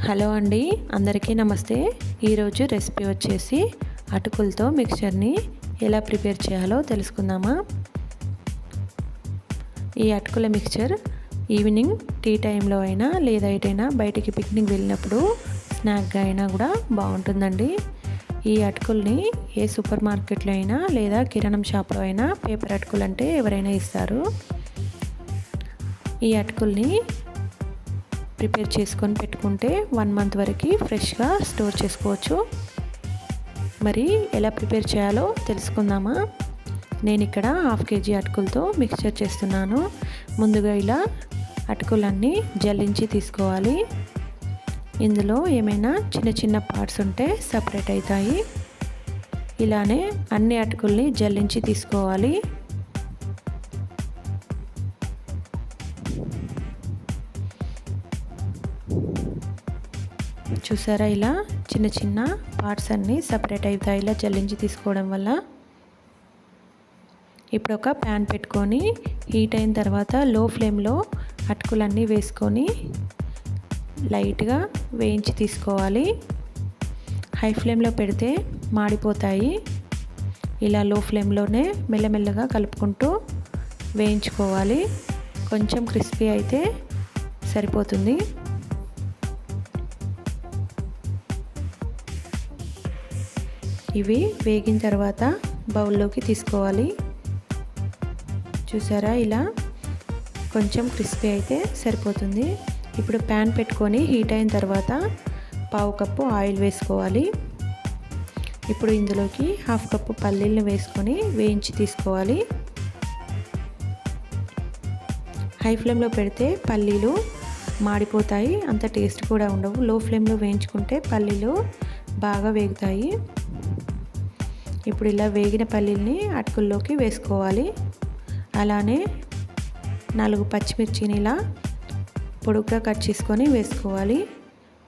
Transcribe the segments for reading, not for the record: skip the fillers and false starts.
Hello అండి, అందరికీ నమస్తే. ఈరోజు రెసిపీ వచ్చేసి అటుకులతో మిక్చర్ని ఎలా ప్రిపేర్ చేయాలో తెలుసుకుందామా. ఈ అటుకుల మిక్చర్ ఈవినింగ్ టీ టైంలో అయినా లేదా ఎటైనా బయటికి పిక్నిక్ వెళ్ళినప్పుడు స్నాక్గా అయినా కూడా బాగుంటుందండి. ఈ అటుకుల్ని ఏ సూపర్ మార్కెట్లో అయినా లేదా కిరాణం షాప్లో అయినా పేపర్ అటుకులు అంటే ఎవరైనా ఇస్తారు. ఈ అటుకుల్ని ప్రిపేర్ చేసుకొని పెట్టుకుంటే 1 మంత్ వరకు ఫ్రెష్గా స్టోర్ చేసుకోవచ్చు. మరి ఎలా ప్రిపేర్ చేయాలో తెలుసుకుందామా. నేను ఇక్కడ 1/2 kg అటుకులతో మిక్చర్ చేస్తున్నాను. ముందుగా ఇలా అటుకులన్నీ జల్లించి తీసుకోవాలి. ఇందులో ఏమైనా చిన్న చిన్న పార్ట్స్ ఉంటే సపరేట్ అవుతాయి. ఇలానే అన్ని అటుకుల్ని జల్లించి తీసుకోవాలి. చూసారా, ఇలా చిన్న చిన్న పార్ట్స్ అన్నీ సపరేట్ అవుతాయి ఇలా జల్లించి తీసుకోవడం వల్ల. ఇప్పుడు ఒక ప్యాన్ పెట్టుకొని హీట్ అయిన తర్వాత లో ఫ్లేమ్లో అటుకులన్నీ వేసుకొని లైట్గా వేయించి తీసుకోవాలి. హై ఫ్లేమ్లో పెడితే మాడిపోతాయి. ఇలా లో ఫ్లేమ్లోనే మెల్లమెల్లగా కలుపుకుంటూ వేయించుకోవాలి. కొంచెం క్రిస్పీ అయితే సరిపోతుంది. ఇవి వేగిన తర్వాత బౌల్లోకి తీసుకోవాలి. చూసారా, ఇలా కొంచెం క్రిస్పీ అయితే సరిపోతుంది. ఇప్పుడు ప్యాన్ పెట్టుకొని హీట్ అయిన తర్వాత 1/2 కప్పు ఆయిల్ వేసుకోవాలి. ఇప్పుడు ఇందులోకి 1/2 కప్పు పల్లీలను వేసుకొని వేయించి తీసుకోవాలి. హై ఫ్లేమ్లో పెడితే పల్లీలు మాడిపోతాయి, అంత టేస్ట్ కూడా ఉండవు. లో ఫ్లేమ్లో వేయించుకుంటే పల్లీలు బాగా వేగుతాయి. ఇప్పుడు ఇలా వేగిన పల్లీల్ని అటుకుల్లోకి వేసుకోవాలి. అలానే 4 పచ్చిమిర్చిని ఇలా పొడుగ్గా కట్ చేసుకొని వేసుకోవాలి.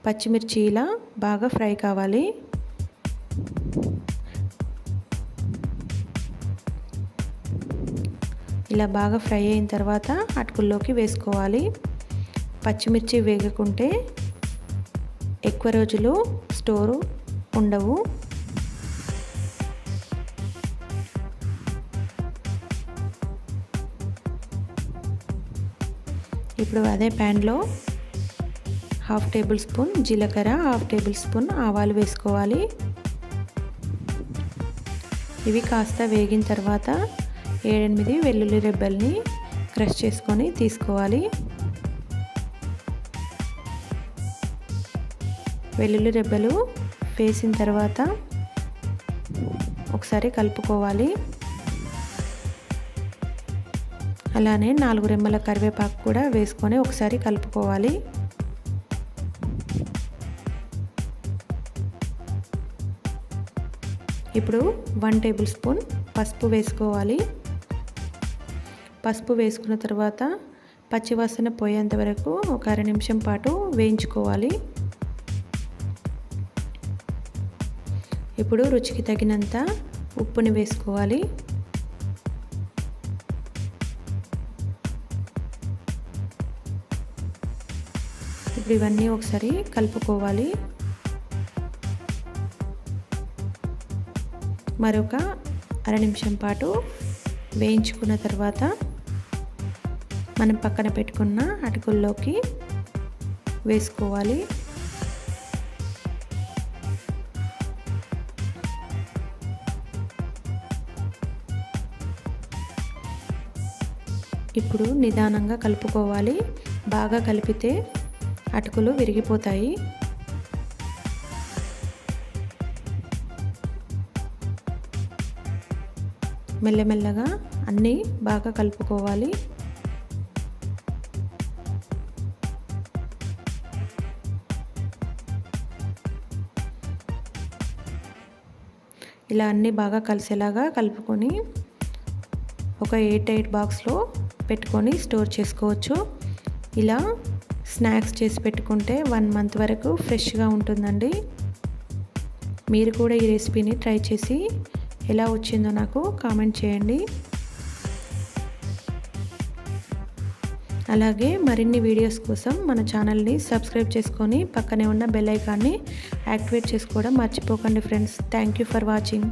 పచ్చిమిర్చి ఇలా బాగా ఫ్రై కావాలి. ఇలా బాగా ఫ్రై అయిన తర్వాత అటుకుల్లోకి వేసుకోవాలి. పచ్చిమిర్చి వేగకుంటే ఎక్కువ రోజులు స్టోరు ఉండవు. ఇప్పుడు అదే ప్యాన్లో 1/2 టేబుల్ స్పూన్ జీలకర్ర, 1/2 టేబుల్ స్పూన్ ఆవాలు వేసుకోవాలి. ఇవి కాస్త వేగిన తర్వాత 7-8 వెల్లుల్లి రెబ్బల్ని క్రష్ చేసుకొని తీసుకోవాలి. వెల్లుల్లి రెబ్బలు వేసిన తర్వాత ఒకసారి కలుపుకోవాలి. అలానే 4 రెమ్మల కరివేపాకు కూడా వేసుకొని ఒకసారి కలుపుకోవాలి. ఇప్పుడు 1 టేబుల్ స్పూన్ పసుపు వేసుకోవాలి. పసుపు వేసుకున్న తర్వాత పచ్చివాసన పోయేంత వరకు ఒక 1/2 నిమిషం పాటు వేయించుకోవాలి. ఇప్పుడు రుచికి తగినంత ఉప్పుని వేసుకోవాలి. ఇప్పుడు ఇవన్నీ ఒకసారి కలుపుకోవాలి. మరొక 1/2 నిమిషం పాటు వేయించుకున్న తర్వాత మనం పక్కన పెట్టుకున్న అటుకుల్లోకి వేసుకోవాలి. ఇప్పుడు నిదానంగా కలుపుకోవాలి. బాగా కలిపితే అటుకులు విరిగిపోతాయి. మెల్లమెల్లగా అన్నీ బాగా కలుపుకోవాలి. ఇలా అన్నీ బాగా కలిసేలాగా కలుపుకొని ఒక ఎయిర్ టైట్ బాక్స్లో పెట్టుకొని స్టోర్ చేసుకోవచ్చు. ఇలా స్నాక్స్ చేసి పెట్టుకుంటే 1 మంత్ వరకు ఫ్రెష్గా ఉంటుందండి. మీరు కూడా ఈ రెసిపీని ట్రై చేసి ఎలా వచ్చిందో నాకు కామెంట్ చేయండి. అలాగే మరిన్ని వీడియోస్ కోసం మన ఛానల్ని సబ్స్క్రైబ్ చేసుకొని పక్కనే ఉన్న బెల్ ఐకాన్ని యాక్టివేట్ చేసుకోవడం మర్చిపోకండి friends. Thank you for watching.